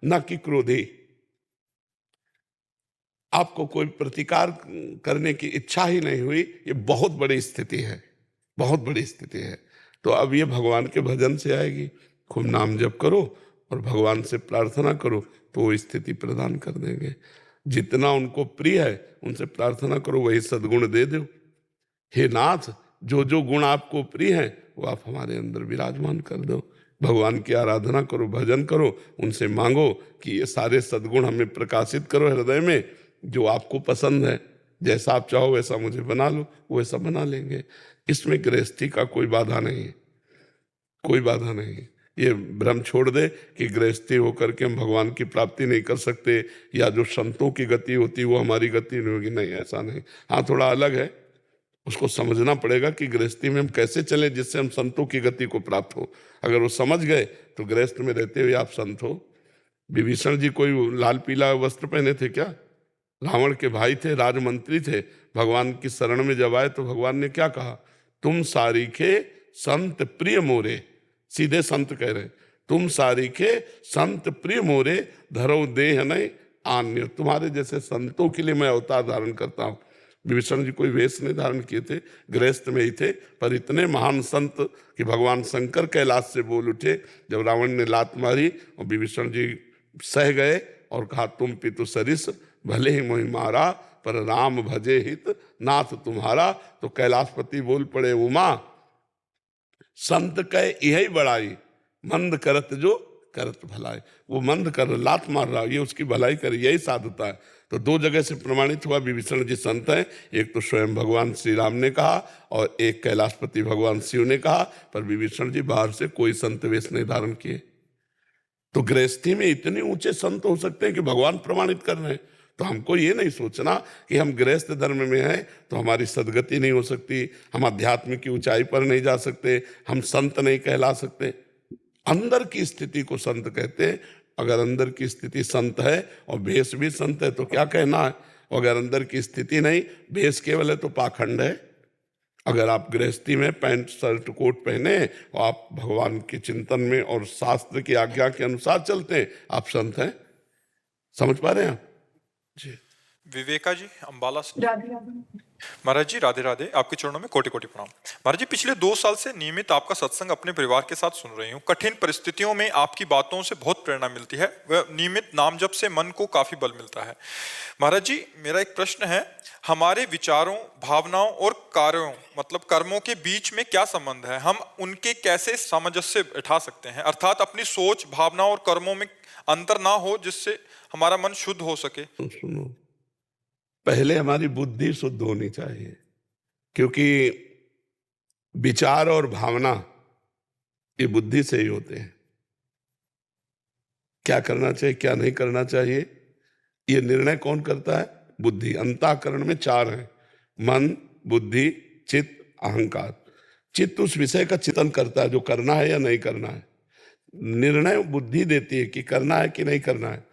न कि क्रोधे। आपको कोई प्रतिकार करने की इच्छा ही नहीं हुई, ये बहुत बड़ी स्थिति है, बहुत बड़ी स्थिति है। तो अब ये भगवान के भजन से आएगी। खूब नाम जप करो और भगवान से प्रार्थना करो तो वो स्थिति प्रदान कर देंगे। जितना उनको प्रिय है उनसे प्रार्थना करो, वही सद्गुण दे दो। हे नाथ, जो जो गुण आपको प्रिय है वो आप हमारे अंदर विराजमान कर दो। भगवान की आराधना करो, भजन करो, उनसे मांगो कि ये सारे सद्गुण हमें प्रकाशित करो हृदय में, जो आपको पसंद है। जैसा आप चाहो वैसा मुझे बना लो, वैसा बना लेंगे। इसमें गृहस्थी का कोई बाधा नहीं है, कोई बाधा नहीं है। ये भ्रम छोड़ दे कि गृहस्थी होकर के हम भगवान की प्राप्ति नहीं कर सकते, या जो संतों की गति होती वो हमारी गति नहीं होगी। नहीं, ऐसा नहीं। हाँ, थोड़ा अलग है, उसको समझना पड़ेगा कि गृहस्थी में हम कैसे चले जिससे हम संतों की गति को प्राप्त हो। अगर वो समझ गए तो गृहस्थ में रहते हुए आप संत हो। विभीषण जी कोई लाल पीला वस्त्र पहने थे क्या? रावण के भाई थे, राजमंत्री थे। भगवान की शरण में जब आए तो भगवान ने क्या कहा? तुम सारीखे संत प्रिय मोरे। सीधे संत कह रहे, तुम सारीखे संत प्रिय मोरे, धरो देह नहीं आन्य। तुम्हारे जैसे संतों के लिए मैं अवतार धारण करता हूं। विभीषण जी कोई वेश नहीं धारण किए थे, गृहस्थ में ही थे, पर इतने महान संत कि भगवान शंकर कैलाश से बोल उठे जब रावण ने लात मारी, और विभीषण जी सह गए और कहा, तुम पितु सरिस भले ही मोहि मारा, पर राम भजे हित नाथ तुम्हारा। तो कैलाशपति बोल पड़े, उमा संत कह यही बड़ाई, मंद करत जो करत भलाई। वो मंद कर लात मार रहा, ये उसकी भलाई करे, यही साधुता है। तो दो जगह से प्रमाणित हुआ विभीषण जी संत हैं। एक तो स्वयं भगवान श्री राम ने कहा और एक कैलाशपति भगवान शिव ने कहा, पर विभीषण जी बाहर से कोई संत वेश नहीं धारण किए। तो गृहस्थी में इतने ऊंचे संत हो सकते हैं कि भगवान प्रमाणित कर रहे हैं। तो हमको ये नहीं सोचना कि हम गृहस्थ धर्म में हैं तो हमारी सदगति नहीं हो सकती, हम अध्यात्म की ऊंचाई पर नहीं जा सकते, हम संत नहीं कहला सकते। अंदर की स्थिति को संत कहते हैं। अगर अंदर की स्थिति संत है और भेष भी संत है तो क्या कहना है। अगर अंदर की स्थिति नहीं, भेष केवल है तो पाखंड है। अगर आप गृहस्थी में पैंट शर्ट कोट पहने और आप भगवान के चिंतन में और शास्त्र की आज्ञा के अनुसार चलते हैं, आप संत हैं। समझ पा रहे हैं आप जी? विवेका जी अंबाला से। महाराज जी राधे राधे, आपके चरणों में कोटि कोटि प्रणाम। महाराज जी पिछले 2 साल से नियमित आपका सत्संग अपने परिवार के साथ सुन रही हूँ। कठिन परिस्थितियों में आपकी बातों से बहुत प्रेरणा मिलती है, वह नियमित नाम जप से मन को काफी बल मिलता है। महाराज जी मेरा एक प्रश्न है, हमारे विचारों, भावनाओं और कार्यों मतलब कर्मों के बीच में क्या संबंध है? हम उनके कैसे सामंजस्य बैठा सकते हैं? अर्थात अपनी सोच, भावना और कर्मों में अंतर ना हो जिससे हमारा मन शुद्ध हो सके। सुनो, पहले हमारी बुद्धि शुद्ध होनी चाहिए, क्योंकि विचार और भावना ये बुद्धि से ही होते हैं। क्या करना चाहिए, क्या नहीं करना चाहिए, ये निर्णय कौन करता है? बुद्धि। अंतःकरण में 4 हैं, मन, बुद्धि, चित्त, अहंकार। चित्त उस विषय का चिंतन करता है जो करना है या नहीं करना है। निर्णय बुद्धि देती है कि करना है कि नहीं करना है।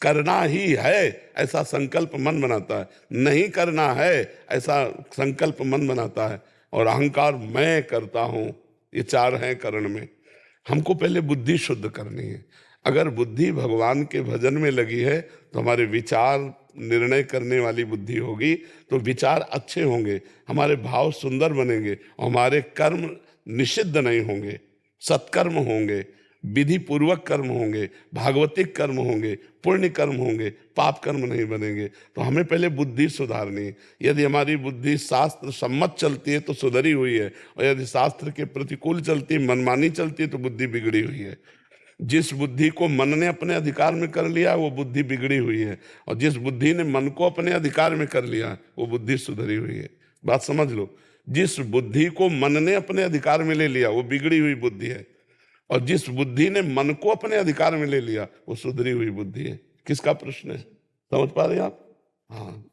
करना ही है ऐसा संकल्प मन बनाता है, नहीं करना है ऐसा संकल्प मन बनाता है। और अहंकार मैं करता हूं, ये 4 हैं करण में। हमको पहले बुद्धि शुद्ध करनी है। अगर बुद्धि भगवान के भजन में लगी है तो हमारे विचार निर्णय करने वाली बुद्धि होगी, तो विचार अच्छे होंगे, हमारे भाव सुंदर बनेंगे और हमारे कर्म निषिद्ध नहीं होंगे, सत्कर्म होंगे, विधि पूर्वक कर्म होंगे, भागवतिक कर्म होंगे, पुण्य कर्म होंगे, पाप कर्म नहीं बनेंगे। तो हमें पहले बुद्धि सुधारनी है। यदि हमारी बुद्धि शास्त्र सम्मत चलती है तो सुधरी हुई है, और यदि शास्त्र के प्रतिकूल चलती है, मनमानी चलती है, तो बुद्धि बिगड़ी हुई है। जिस बुद्धि को मन ने अपने अधिकार में कर लिया वो बुद्धि बिगड़ी हुई है, और जिस बुद्धि ने मन को अपने अधिकार में कर लिया वो बुद्धि सुधरी हुई है। बात समझ लो, जिस बुद्धि को मन ने अपने अधिकार में ले लिया वो बिगड़ी हुई बुद्धि है, और जिस बुद्धि ने मन को अपने अधिकार में ले लिया वो सुधरी हुई बुद्धि है। किसका प्रश्न है, समझ पा रहे हैं आप? हाँ।